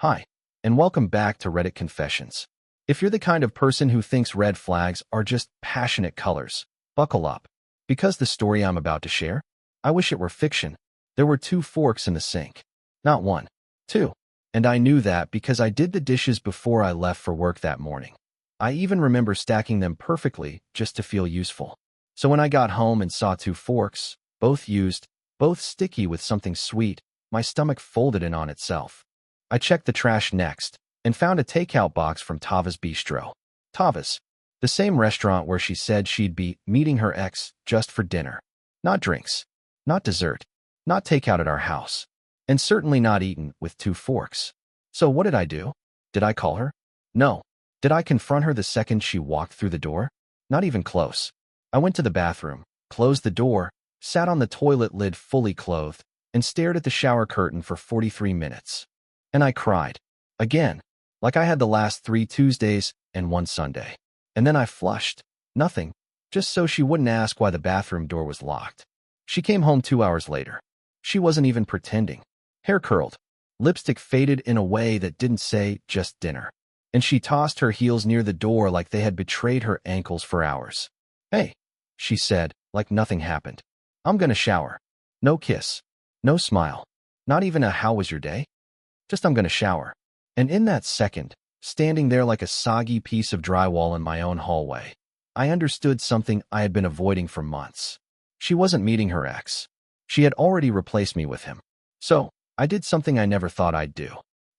Hi, and welcome back to Reddit Confessions. If you're the kind of person who thinks red flags are just passionate colors, buckle up. Because the story I'm about to share, I wish it were fiction. There were two forks in the sink. Not one, two. And I knew that because I did the dishes before I left for work that morning. I even remember stacking them perfectly just to feel useful. So when I got home and saw two forks, both used, both sticky with something sweet, my stomach folded in on itself. I checked the trash next and found a takeout box from Tava's Bistro. Tava's, the same restaurant where she said she'd be meeting her ex just for dinner. Not drinks, not dessert, not takeout at our house, and certainly not eaten with two forks. So what did I do? Did I call her? No. Did I confront her the second she walked through the door? Not even close. I went to the bathroom, closed the door, sat on the toilet lid fully clothed, and stared at the shower curtain for 43 minutes. And I cried. Again. Like I had the last 3 Tuesdays and 1 Sunday. And then I flushed. Nothing. Just so she wouldn't ask why the bathroom door was locked. She came home 2 hours later. She wasn't even pretending. Hair curled. Lipstick faded in a way that didn't say just dinner. And she tossed her heels near the door like they had betrayed her ankles for hours. Hey, she said, like nothing happened. I'm gonna shower. No kiss. No smile. Not even a how was your day? Just I'm gonna shower. And in that second, standing there like a soggy piece of drywall in my own hallway, I understood something I had been avoiding for months. She wasn't meeting her ex. She had already replaced me with him. So, I did something I never thought I'd do.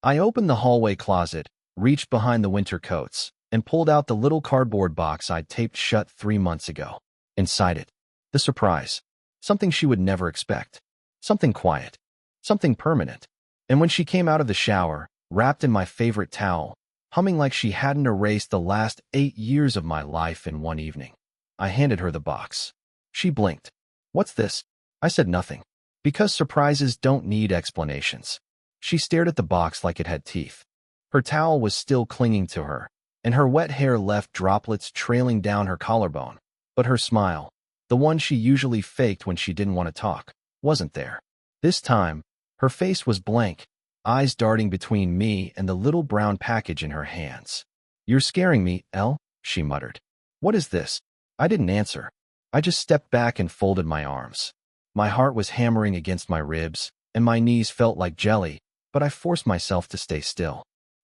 I opened the hallway closet, reached behind the winter coats, and pulled out the little cardboard box I'd taped shut 3 months ago. Inside it, the surprise. Something she would never expect. Something quiet. Something permanent. And when she came out of the shower, wrapped in my favorite towel, humming like she hadn't erased the last 8 years of my life in one evening, I handed her the box. She blinked. What's this? I said nothing. Because surprises don't need explanations. She stared at the box like it had teeth. Her towel was still clinging to her, and her wet hair left droplets trailing down her collarbone. But her smile, the one she usually faked when she didn't want to talk, wasn't there. This time, her face was blank, eyes darting between me and the little brown package in her hands. You're scaring me, Elle, she muttered. What is this? I didn't answer. I just stepped back and folded my arms. My heart was hammering against my ribs, and my knees felt like jelly, but I forced myself to stay still.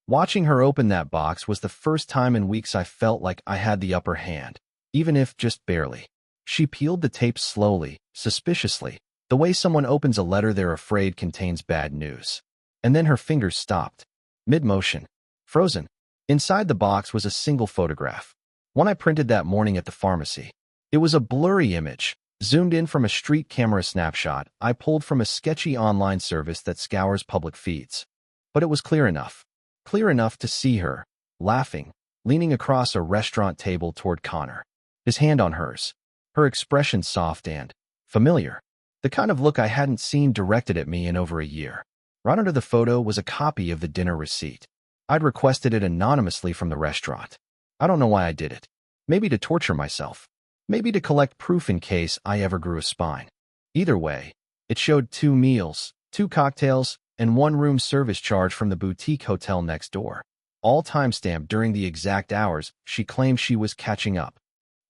Watching her open that box was the first time in weeks I felt like I had the upper hand, even if just barely. She peeled the tape slowly, suspiciously, the way someone opens a letter they're afraid contains bad news. And then her fingers stopped. Mid-motion. Frozen. Inside the box was a single photograph. One I printed that morning at the pharmacy. It was a blurry image, zoomed in from a street camera snapshot I pulled from a sketchy online service that scours public feeds. But it was clear enough. Clear enough to see her, laughing, leaning across a restaurant table toward Connor. His hand on hers. Her expression soft and familiar. The kind of look I hadn't seen directed at me in over a year. Right under the photo was a copy of the dinner receipt. I'd requested it anonymously from the restaurant. I don't know why I did it. Maybe to torture myself. Maybe to collect proof in case I ever grew a spine. Either way, it showed 2 meals, 2 cocktails, and 1 room service charge from the boutique hotel next door. All timestamped during the exact hours she claimed she was catching up.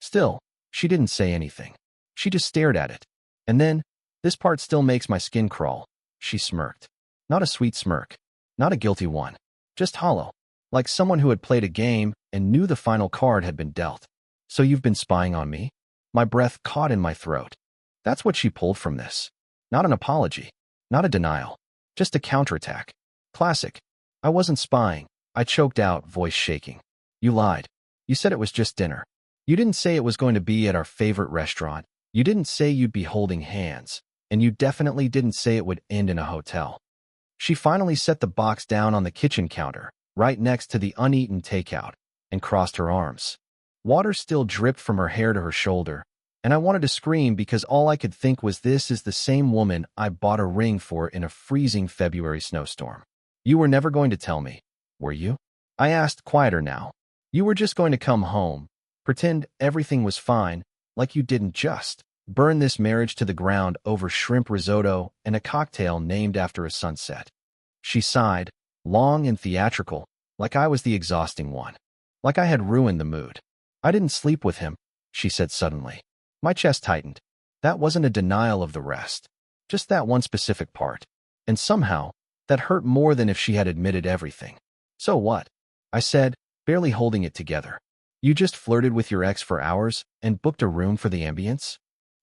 Still, she didn't say anything. She just stared at it. And then, this part still makes my skin crawl. She smirked. Not a sweet smirk. Not a guilty one. Just hollow. Like someone who had played a game and knew the final card had been dealt. So you've been spying on me? My breath caught in my throat. That's what she pulled from this. Not an apology. Not a denial. Just a counterattack. Classic. I wasn't spying. I choked out, voice shaking. You lied. You said it was just dinner. You didn't say it was going to be at our favorite restaurant. You didn't say you'd be holding hands. And you definitely didn't say it would end in a hotel. She finally set the box down on the kitchen counter, right next to the uneaten takeout, and crossed her arms. Water still dripped from her hair to her shoulder, and I wanted to scream because all I could think was this is the same woman I bought a ring for in a freezing February snowstorm. You were never going to tell me, were you? I asked, quieter now. You were just going to come home, pretend everything was fine, like you didn't just burn this marriage to the ground over shrimp risotto and a cocktail named after a sunset. She sighed, long and theatrical, like I was the exhausting one. Like I had ruined the mood. I didn't sleep with him, she said suddenly. My chest tightened. That wasn't a denial of the rest. Just that one specific part. And somehow, that hurt more than if she had admitted everything. So what? I said, barely holding it together. You just flirted with your ex for hours and booked a room for the ambience?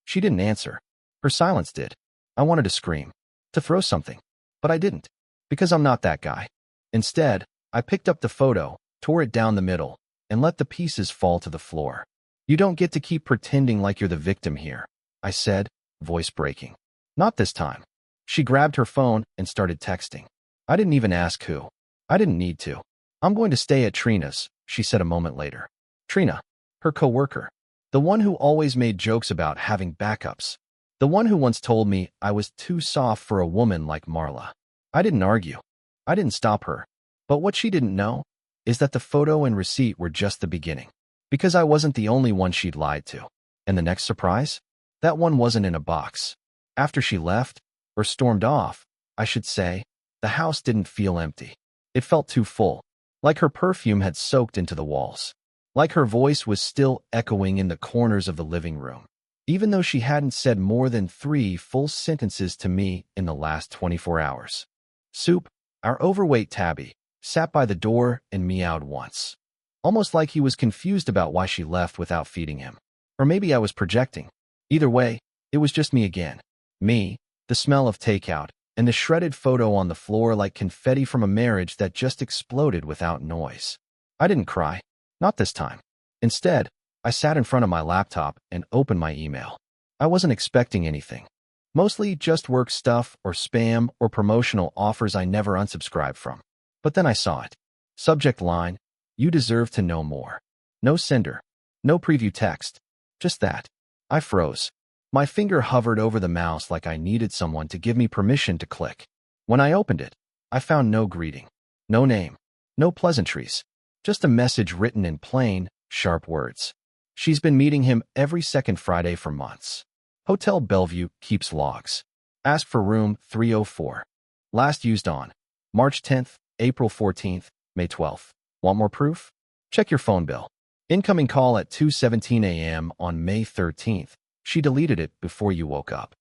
She didn't answer. Her silence did. I wanted to scream, to throw something, but I didn't, because I'm not that guy. Instead, I picked up the photo, tore it down the middle, and let the pieces fall to the floor. You don't get to keep pretending like you're the victim here, I said, voice breaking. Not this time. She grabbed her phone and started texting. I didn't even ask who. I didn't need to. I'm going to stay at Trina's, she said a moment later. Trina, her coworker. The one who always made jokes about having backups. The one who once told me I was too soft for a woman like Marla. I didn't argue. I didn't stop her. But what she didn't know is that the photo and receipt were just the beginning. Because I wasn't the only one she'd lied to. And the next surprise? That one wasn't in a box. After she left, or stormed off, I should say, the house didn't feel empty. It felt too full. Like her perfume had soaked into the walls. Like her voice was still echoing in the corners of the living room. Even though she hadn't said more than 3 full sentences to me in the last 24 hours. Soup, our overweight tabby, sat by the door and meowed once. Almost like he was confused about why she left without feeding him. Or maybe I was projecting. Either way, it was just me again. Me, the smell of takeout, and the shredded photo on the floor like confetti from a marriage that just exploded without noise. I didn't cry. Not this time. Instead, I sat in front of my laptop and opened my email. I wasn't expecting anything. Mostly just work stuff or spam or promotional offers I never unsubscribed from. But then I saw it. Subject line, you deserve to know more. No sender. No preview text. Just that. I froze. My finger hovered over the mouse like I needed someone to give me permission to click. When I opened it, I found no greeting. No name. No pleasantries. Just a message written in plain, sharp words. She's been meeting him every second Friday for months. Hotel Bellevue keeps logs. Ask for room 304. Last used on March 10th, April 14th, May 12th. Want more proof? Check your phone bill. Incoming call at 2:17 a.m. on May 13th. She deleted it before you woke up.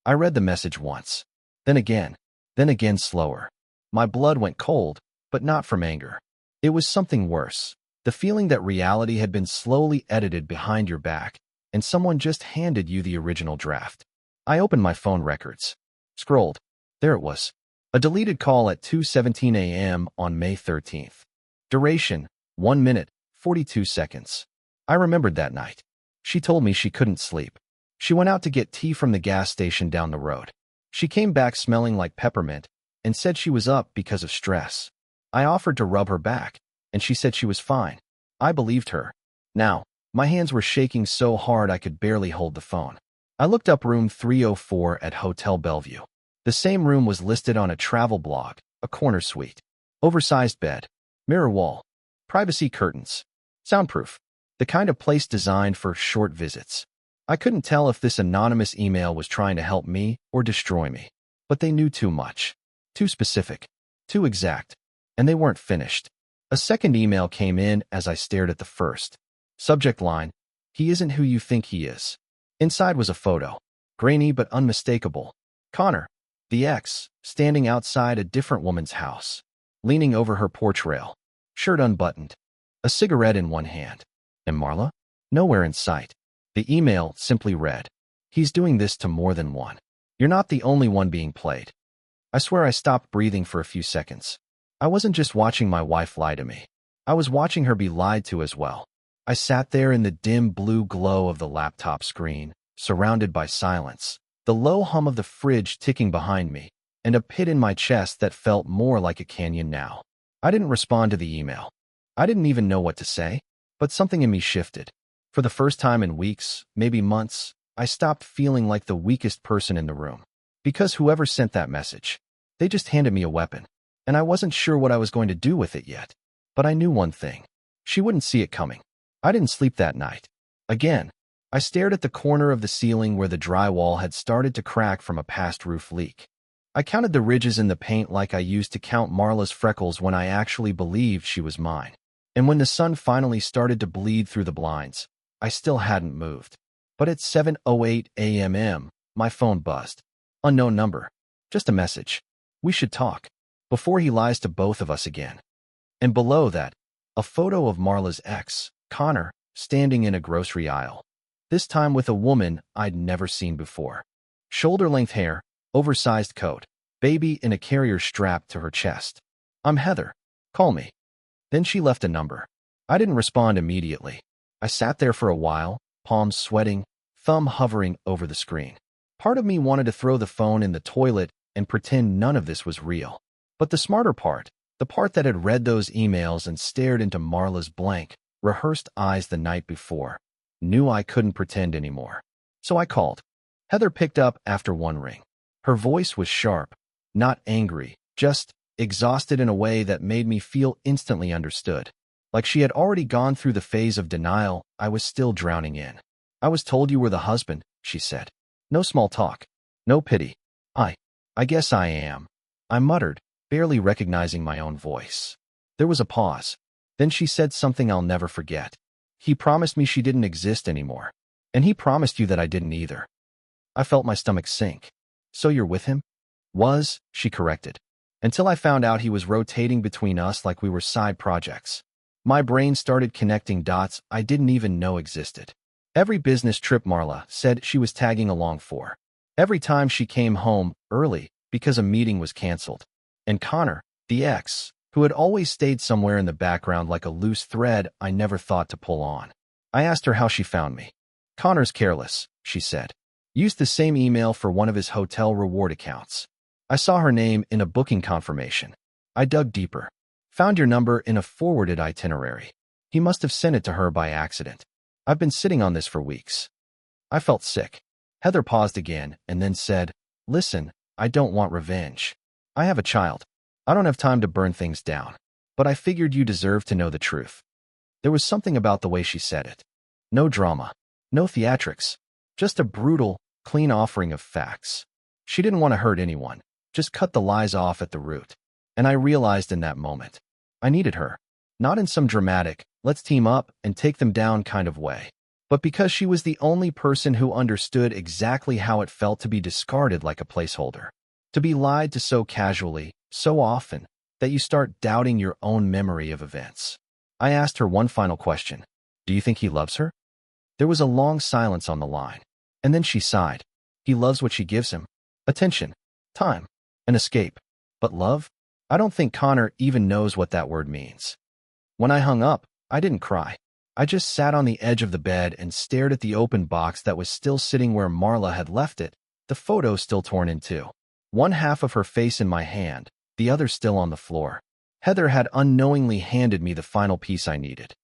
I read the message once. Then again slower. My blood went cold, but not from anger. It was something worse. The feeling that reality had been slowly edited behind your back, and someone just handed you the original draft. I opened my phone records. Scrolled. There it was. A deleted call at 2:17 a.m. on May 13th. Duration, 1 minute, 42 seconds. I remembered that night. She told me she couldn't sleep. She went out to get tea from the gas station down the road. She came back smelling like peppermint and said she was up because of stress. I offered to rub her back, and she said she was fine. I believed her. Now, my hands were shaking so hard I could barely hold the phone. I looked up room 304 at Hotel Bellevue. The same room was listed on a travel blog, a corner suite. Oversized bed, mirror wall, privacy curtains, soundproof. The kind of place designed for short visits. I couldn't tell if this anonymous email was trying to help me or destroy me. But they knew too much. Too specific. Too exact. And they weren't finished. A second email came in as I stared at the first. Subject line, he isn't who you think he is. Inside was a photo. Grainy but unmistakable. Connor, the ex, standing outside a different woman's house. Leaning over her porch rail. Shirt unbuttoned. A cigarette in one hand. And Marla? Nowhere in sight. The email simply read, he's doing this to more than one. You're not the only one being played. I swear I stopped breathing for a few seconds. I wasn't just watching my wife lie to me. I was watching her be lied to as well. I sat there in the dim blue glow of the laptop screen, surrounded by silence, the low hum of the fridge ticking behind me, and a pit in my chest that felt more like a canyon now. I didn't respond to the email. I didn't even know what to say, but something in me shifted. For the first time in weeks, maybe months, I stopped feeling like the weakest person in the room. Because whoever sent that message, they just handed me a weapon. And I wasn't sure what I was going to do with it yet. But I knew one thing. She wouldn't see it coming. I didn't sleep that night. Again, I stared at the corner of the ceiling where the drywall had started to crack from a past roof leak. I counted the ridges in the paint like I used to count Marla's freckles when I actually believed she was mine. And when the sun finally started to bleed through the blinds, I still hadn't moved. But at 7:08 a.m., my phone buzzed. Unknown number. Just a message. We should talk. Before he lies to both of us again. And below that, a photo of Marla's ex, Connor, standing in a grocery aisle. This time with a woman I'd never seen before. Shoulder-length hair, oversized coat, baby in a carrier strapped to her chest. I'm Heather. Call me. Then she left a number. I didn't respond immediately. I sat there for a while, palms sweating, thumb hovering over the screen. Part of me wanted to throw the phone in the toilet and pretend none of this was real. But the smarter part, the part that had read those emails and stared into Marla's blank, rehearsed eyes the night before, knew I couldn't pretend anymore. So I called. Heather picked up after one ring. Her voice was sharp, not angry, just exhausted in a way that made me feel instantly understood. Like she had already gone through the phase of denial I was still drowning in. I was told you were the husband, she said. No small talk. No pity. I guess I am. I muttered, barely recognizing my own voice. There was a pause. Then she said something I'll never forget. He promised me she didn't exist anymore. And he promised you that I didn't either. I felt my stomach sink. So you're with him? Was, she corrected. Until I found out he was rotating between us like we were side projects. My brain started connecting dots I didn't even know existed. Every business trip Marla said she was tagging along for. Every time she came home early because a meeting was canceled. And Connor, the ex, who had always stayed somewhere in the background like a loose thread I never thought to pull on. I asked her how she found me. Connor's careless, she said. Used the same email for one of his hotel reward accounts. I saw her name in a booking confirmation. I dug deeper. Found your number in a forwarded itinerary. He must have sent it to her by accident. I've been sitting on this for weeks. I felt sick. Heather paused again and then said, Listen, I don't want revenge. I have a child. I don't have time to burn things down. But I figured you deserved to know the truth. There was something about the way she said it. No drama. No theatrics. Just a brutal, clean offering of facts. She didn't want to hurt anyone. Just cut the lies off at the root. And I realized in that moment, I needed her. Not in some dramatic, let's team up and take them down kind of way. But because she was the only person who understood exactly how it felt to be discarded like a placeholder. To be lied to so casually, so often, that you start doubting your own memory of events. I asked her one final question. Do you think he loves her? There was a long silence on the line. And then she sighed. He loves what she gives him. Attention, time, an escape. But love? I don't think Connor even knows what that word means. When I hung up, I didn't cry. I just sat on the edge of the bed and stared at the open box that was still sitting where Marla had left it, the photo still torn in two. One half of her face in my hand, the other still on the floor. Heather had unknowingly handed me the final piece I needed.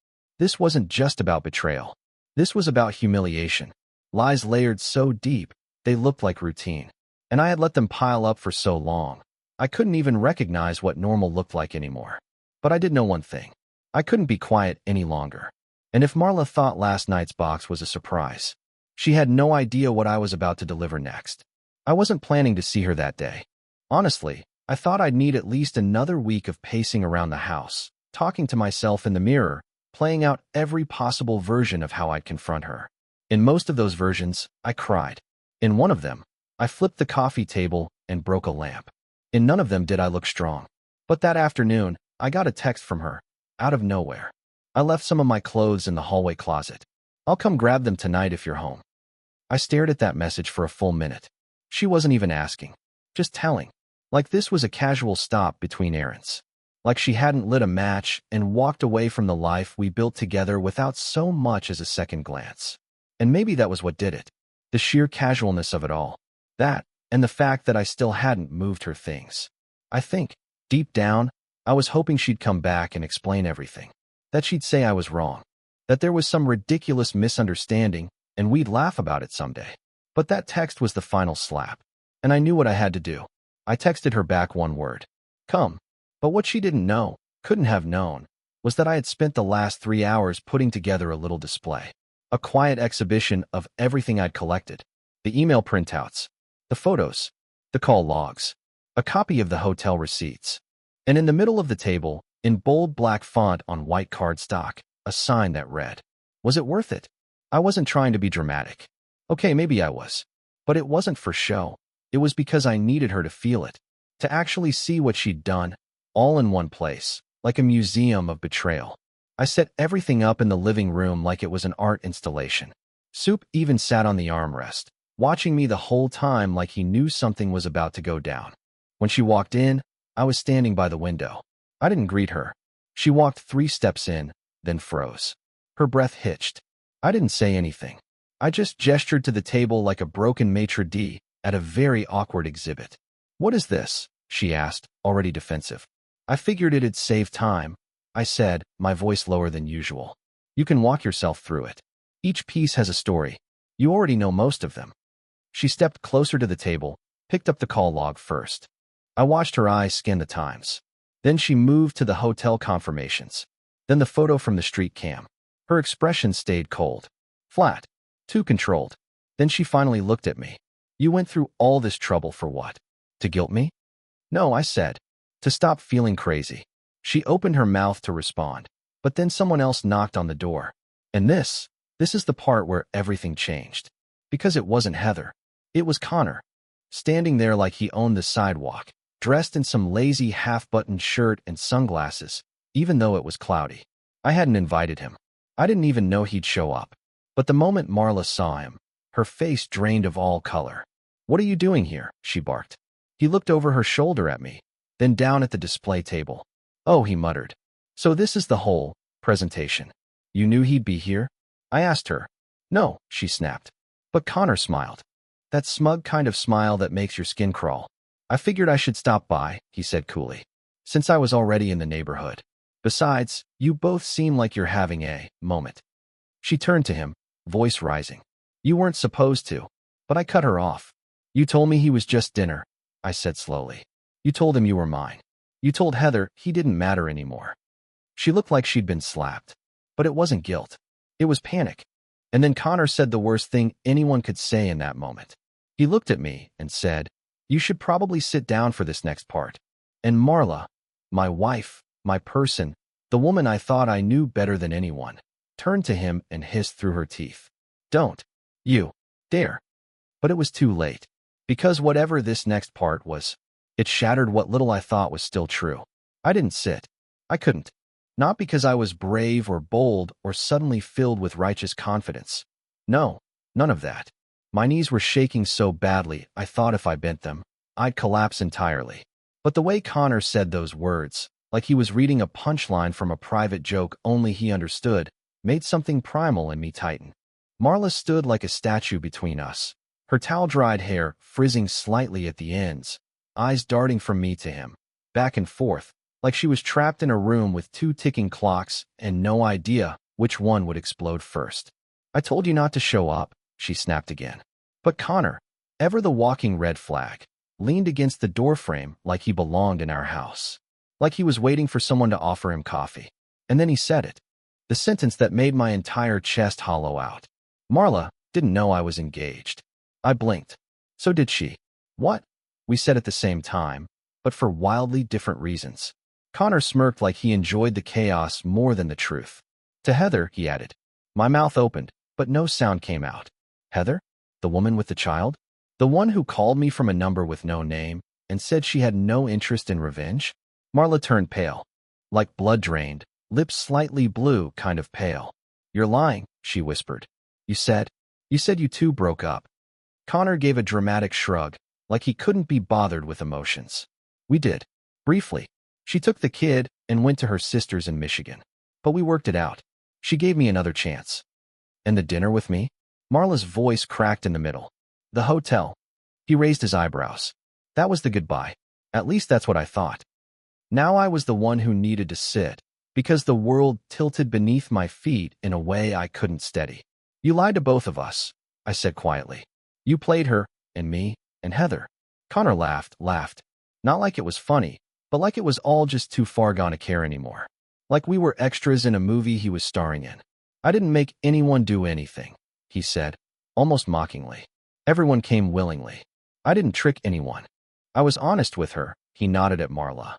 This wasn't just about betrayal. This was about humiliation. Lies layered so deep, they looked like routine. And I had let them pile up for so long. I couldn't even recognize what normal looked like anymore. But I did know one thing. I couldn't be quiet any longer. And if Marla thought last night's box was a surprise, she had no idea what I was about to deliver next. I wasn't planning to see her that day. Honestly, I thought I'd need at least another week of pacing around the house, talking to myself in the mirror, playing out every possible version of how I'd confront her. In most of those versions, I cried. In one of them, I flipped the coffee table and broke a lamp. In none of them did I look strong. But that afternoon, I got a text from her, out of nowhere. I left some of my clothes in the hallway closet. I'll come grab them tonight if you're home. I stared at that message for a full minute. She wasn't even asking, just telling. Like this was a casual stop between errands. Like she hadn't lit a match and walked away from the life we built together without so much as a second glance. And maybe that was what did it. The sheer casualness of it all. That, and the fact that I still hadn't moved her things. I think, deep down, I was hoping she'd come back and explain everything. That she'd say I was wrong. That there was some ridiculous misunderstanding, and we'd laugh about it someday. But that text was the final slap. And I knew what I had to do. I texted her back one word. Come. But what she didn't know, couldn't have known, was that I had spent the last 3 hours putting together a little display. A quiet exhibition of everything I'd collected. The email printouts. The photos. The call logs. a copy of the hotel receipts, and in the middle of the table, in bold black font on white cardstock, a sign that read, "Was it worth it?" I wasn't trying to be dramatic. Okay, maybe I was. But it wasn't for show. It was because I needed her to feel it, to actually see what she'd done, all in one place, like a museum of betrayal. I set everything up in the living room like it was an art installation. Soup even sat on the armrest, watching me the whole time like he knew something was about to go down. When she walked in, I was standing by the window. I didn't greet her. She walked 3 steps in, then froze. Her breath hitched. I didn't say anything. I just gestured to the table like a broken maitre d' at a very awkward exhibit. "What is this?" she asked, already defensive. "I figured it'd save time," I said, my voice lower than usual. "You can walk yourself through it. Each piece has a story. You already know most of them." She stepped closer to the table, picked up the call log first. I watched her eyes scan the times. Then she moved to the hotel confirmations. Then the photo from the street cam. Her expression stayed cold. Flat. Too controlled. Then she finally looked at me. "You went through all this trouble for what? To guilt me?" "No," I said. "To stop feeling crazy." She opened her mouth to respond, but then someone else knocked on the door. And this is the part where everything changed. Because it wasn't Heather. It was Connor. Standing there like he owned the sidewalk, dressed in some lazy half-buttoned shirt and sunglasses, even though it was cloudy. I hadn't invited him. I didn't even know he'd show up. But the moment Marla saw him, her face drained of all color. "What are you doing here?" she barked. He looked over her shoulder at me, then down at the display table. "Oh," he muttered. "So this is the whole presentation. You knew he'd be here?" I asked her. "No," she snapped. But Connor smiled. That smug kind of smile that makes your skin crawl. "I figured I should stop by," he said coolly, "since I was already in the neighborhood. Besides, you both seem like you're having a moment." She turned to him, voice rising. "You weren't supposed to." But I cut her off. "You told me he was just dinner," I said slowly. "You told him you were mine. You told Heather he didn't matter anymore." She looked like she'd been slapped. But it wasn't guilt. It was panic. And then Connor said the worst thing anyone could say in that moment. He looked at me and said, "You should probably sit down for this next part." And Marla, my wife, my person, the woman I thought I knew better than anyone, turned to him and hissed through her teeth, "Don't you dare." But it was too late. Because whatever this next part was, it shattered what little I thought was still true. I didn't sit. I couldn't. Not because I was brave or bold or suddenly filled with righteous confidence. No, none of that. My knees were shaking so badly I thought if I bent them, I'd collapse entirely. But the way Connor said those words, like he was reading a punchline from a private joke only he understood, made something primal in me tighten. Marla stood like a statue between us, her towel-dried hair frizzing slightly at the ends, eyes darting from me to him, back and forth, like she was trapped in a room with 2 ticking clocks and no idea which one would explode first. "I told you not to show up," she snapped again. But Connor, ever the walking red flag, leaned against the doorframe like he belonged in our house, like he was waiting for someone to offer him coffee. And then he said it, the sentence that made my entire chest hollow out. "Marla didn't know I was engaged." I blinked. So did she. "What?" we said at the same time, but for wildly different reasons. Connor smirked like he enjoyed the chaos more than the truth. "To Heather," he added. My mouth opened, but no sound came out. Heather? The woman with the child? The one who called me from a number with no name and said she had no interest in revenge? Marla turned pale. Like blood drained, lips slightly blue, kind of pale. "You're lying," she whispered. You said you two broke up." Connor gave a dramatic shrug, like he couldn't be bothered with emotions. "We did. Briefly. She took the kid and went to her sister's in Michigan. But we worked it out. She gave me another chance." "And the dinner with me?" Marla's voice cracked in the middle. "The hotel." He raised his eyebrows. "That was the goodbye. At least that's what I thought." Now I was the one who needed to sit, because the world tilted beneath my feet in a way I couldn't steady. "You lied to both of us," I said quietly. "You played her, and me, and Heather." Connor laughed. Not like it was funny, but like it was all just too far gone to care anymore. Like we were extras in a movie he was starring in. "I didn't make anyone do anything," he said, almost mockingly. "Everyone came willingly. I didn't trick anyone." I was honest with her, he nodded at Marla,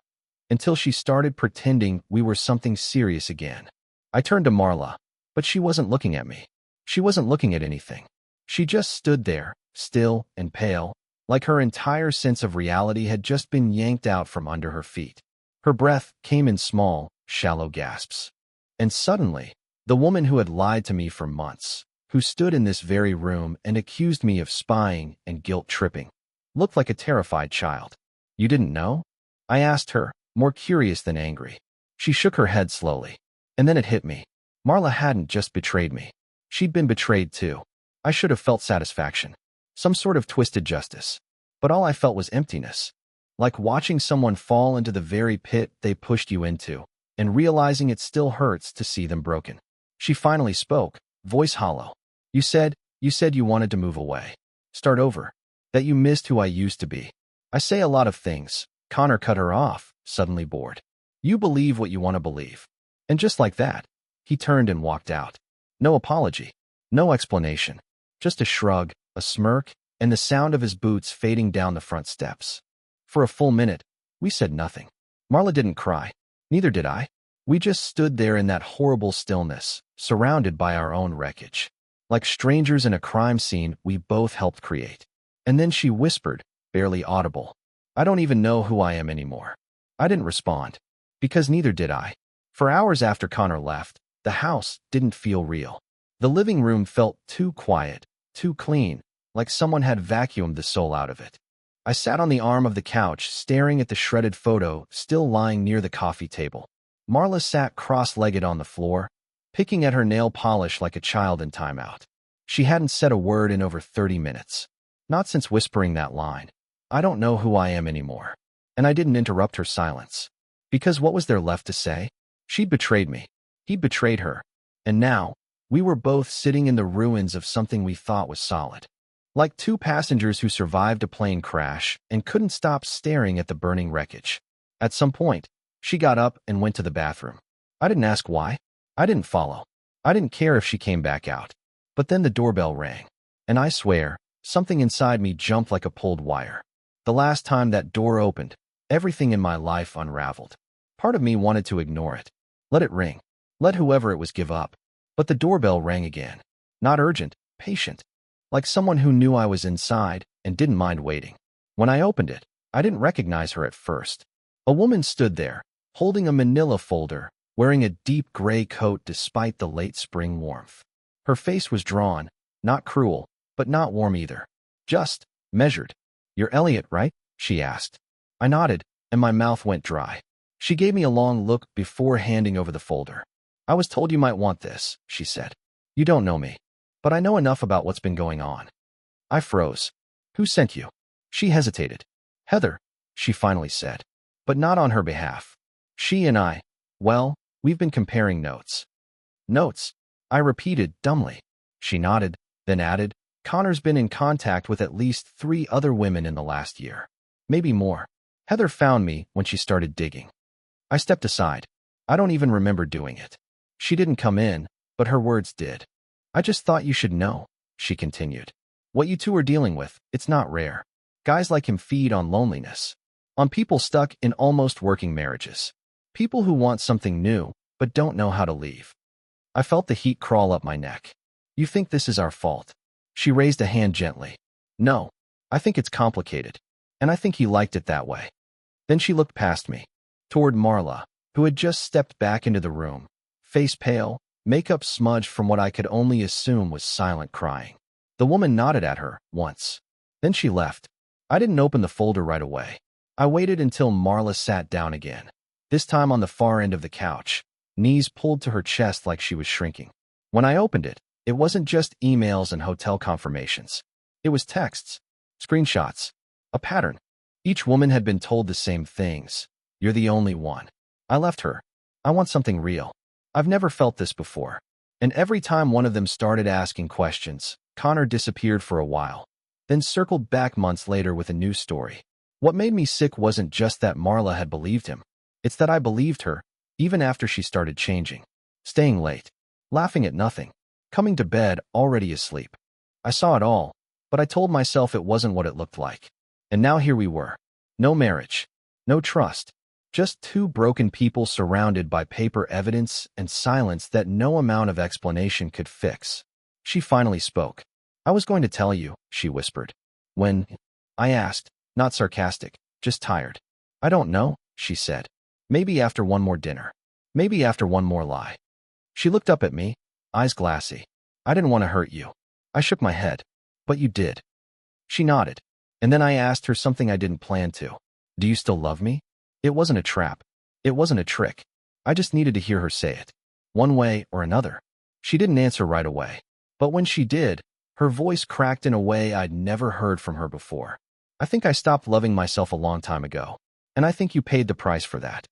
until she started pretending we were something serious again. I turned to Marla, but she wasn't looking at me. She wasn't looking at anything. She just stood there, still and pale, like her entire sense of reality had just been yanked out from under her feet. Her breath came in small, shallow gasps. And suddenly, the woman who had lied to me for months, who stood in this very room and accused me of spying and guilt-tripping, looked like a terrified child. You didn't know? I asked her, more curious than angry. She shook her head slowly. And then it hit me. Marla hadn't just betrayed me. She'd been betrayed too. I should have felt satisfaction. Some sort of twisted justice. But all I felt was emptiness. Like watching someone fall into the very pit they pushed you into, and realizing it still hurts to see them broken. She finally spoke, voice hollow. You said you wanted to move away. Start over. That you missed who I used to be. I say a lot of things. Connor cut her off, suddenly bored. You believe what you want to believe. And just like that, he turned and walked out. No apology. No explanation. Just a shrug, a smirk, and the sound of his boots fading down the front steps. For a full minute, we said nothing. Marla didn't cry. Neither did I. We just stood there in that horrible stillness, surrounded by our own wreckage. Like strangers in a crime scene we both helped create. And then she whispered, barely audible, I don't even know who I am anymore. I didn't respond. Because neither did I. For hours after Connor left, the house didn't feel real. The living room felt too quiet, too clean, like someone had vacuumed the soul out of it. I sat on the arm of the couch, staring at the shredded photo still lying near the coffee table. Marla sat cross-legged on the floor, picking at her nail polish like a child in timeout. She hadn't said a word in over 30 minutes. Not since whispering that line. I don't know who I am anymore. And I didn't interrupt her silence. Because what was there left to say? She'd betrayed me. He'd betrayed her. And now, we were both sitting in the ruins of something we thought was solid. Like two passengers who survived a plane crash and couldn't stop staring at the burning wreckage. At some point, she got up and went to the bathroom. I didn't ask why. I didn't follow. I didn't care if she came back out. But then the doorbell rang. And I swear, something inside me jumped like a pulled wire. The last time that door opened, everything in my life unraveled. Part of me wanted to ignore it. Let it ring. Let whoever it was give up. But the doorbell rang again. Not urgent, patient. Like someone who knew I was inside and didn't mind waiting. When I opened it, I didn't recognize her at first. A woman stood there, holding a manila folder, wearing a deep gray coat despite the late spring warmth. Her face was drawn, not cruel, but not warm either. Just measured. You're Elliot, right? She asked. I nodded, and my mouth went dry. She gave me a long look before handing over the folder. I was told you might want this, she said. You don't know me, but I know enough about what's been going on. I froze. Who sent you? She hesitated. Heather, she finally said. But not on her behalf. She and I, well, we've been comparing notes. Notes? I repeated dumbly. She nodded, then added, Connor's been in contact with at least 3 other women in the last year. Maybe more. Heather found me when she started digging. I stepped aside. I don't even remember doing it. She didn't come in, but her words did. I just thought you should know, she continued. What you two are dealing with, it's not rare. Guys like him feed on loneliness. On people stuck in almost working marriages. People who want something new, but don't know how to leave. I felt the heat crawl up my neck. You think this is our fault? She raised a hand gently. No, I think it's complicated. And I think he liked it that way. Then she looked past me, toward Marla, who had just stepped back into the room, face pale, makeup smudged from what I could only assume was silent crying. The woman nodded at her, once. Then she left. I didn't open the folder right away. I waited until Marla sat down again, this time on the far end of the couch, knees pulled to her chest like she was shrinking. When I opened it, it wasn't just emails and hotel confirmations. It was texts, screenshots, a pattern. Each woman had been told the same things. You're the only one. I left her. I want something real. I've never felt this before. And every time one of them started asking questions, Connor disappeared for a while, then circled back months later with a new story. What made me sick wasn't just that Marla had believed him. It's that I believed her, even after she started changing. Staying late. Laughing at nothing. Coming to bed already asleep. I saw it all, but I told myself it wasn't what it looked like. And now here we were. No marriage. No trust. Just two broken people surrounded by paper evidence and silence that no amount of explanation could fix. She finally spoke. I was going to tell you, she whispered. When? I asked, not sarcastic, just tired. I don't know, she said. Maybe after one more dinner. Maybe after one more lie. She looked up at me, eyes glassy. I didn't want to hurt you. I shook my head. But you did. She nodded. And then I asked her something I didn't plan to. Do you still love me? It wasn't a trap. It wasn't a trick. I just needed to hear her say it. One way or another. She didn't answer right away. But when she did, her voice cracked in a way I'd never heard from her before. I think I stopped loving myself a long time ago. And I think you paid the price for that.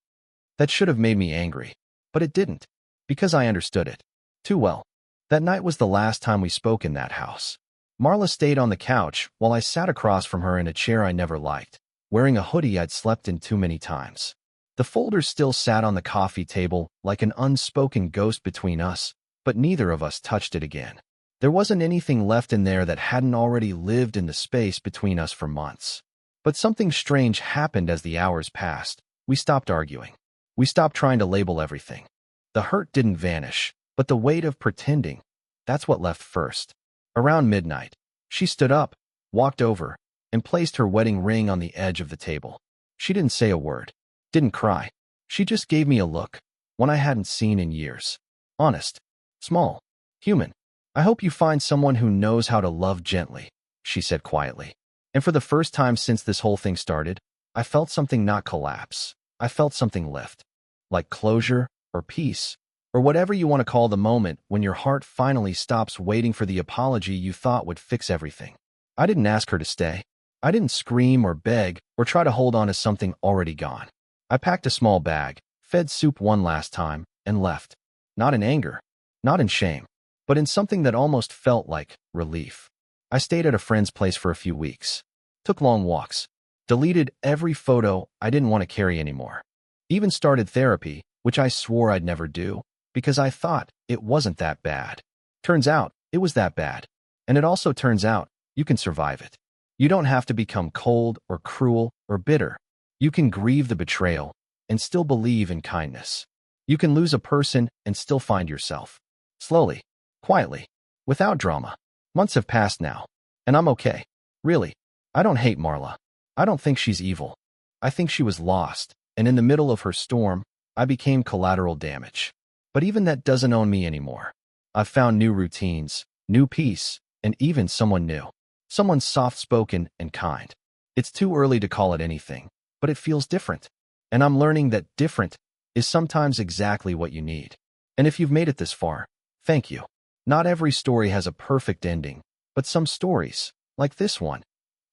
That should have made me angry. But it didn't. Because I understood it. Too well. That night was the last time we spoke in that house. Marla stayed on the couch while I sat across from her in a chair I never liked, wearing a hoodie I'd slept in too many times. The folders still sat on the coffee table like an unspoken ghost between us, but neither of us touched it again. There wasn't anything left in there that hadn't already lived in the space between us for months. But something strange happened as the hours passed. We stopped arguing. We stopped trying to label everything. The hurt didn't vanish, but the weight of pretending, that's what left first. Around midnight, she stood up, walked over, and placed her wedding ring on the edge of the table. She didn't say a word, didn't cry. She just gave me a look, one I hadn't seen in years. Honest, small, human. I hope you find someone who knows how to love gently, she said quietly. And for the first time since this whole thing started, I felt something not collapse. I felt something lift. Like closure or peace, or whatever you want to call the moment when your heart finally stops waiting for the apology you thought would fix everything. I didn't ask her to stay. I didn't scream or beg or try to hold on to something already gone. I packed a small bag, fed Soup one last time, and left. Not in anger, not in shame, but in something that almost felt like relief. I stayed at a friend's place for a few weeks, took long walks, deleted every photo I didn't want to carry anymore. Even started therapy, which I swore I'd never do, because I thought it wasn't that bad. Turns out, it was that bad. And it also turns out, you can survive it. You don't have to become cold or cruel or bitter. You can grieve the betrayal and still believe in kindness. You can lose a person and still find yourself. Slowly, quietly, without drama. Months have passed now, and I'm okay. Really, I don't hate Marla. I don't think she's evil. I think she was lost, and in the middle of her storm, I became collateral damage. But even that doesn't own me anymore. I've found new routines, new peace, and even someone new. Someone soft-spoken and kind. It's too early to call it anything, but it feels different. And I'm learning that different is sometimes exactly what you need. And if you've made it this far, thank you. Not every story has a perfect ending, but some stories, like this one,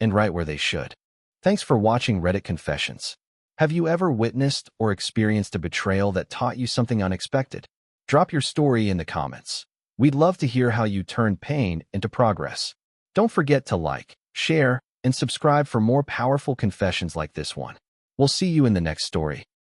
end right where they should. Thanks for watching Reddit Confessions. Have you ever witnessed or experienced a betrayal that taught you something unexpected? Drop your story in the comments. We'd love to hear how you turned pain into progress. Don't forget to like, share, and subscribe for more powerful confessions like this one. We'll see you in the next story.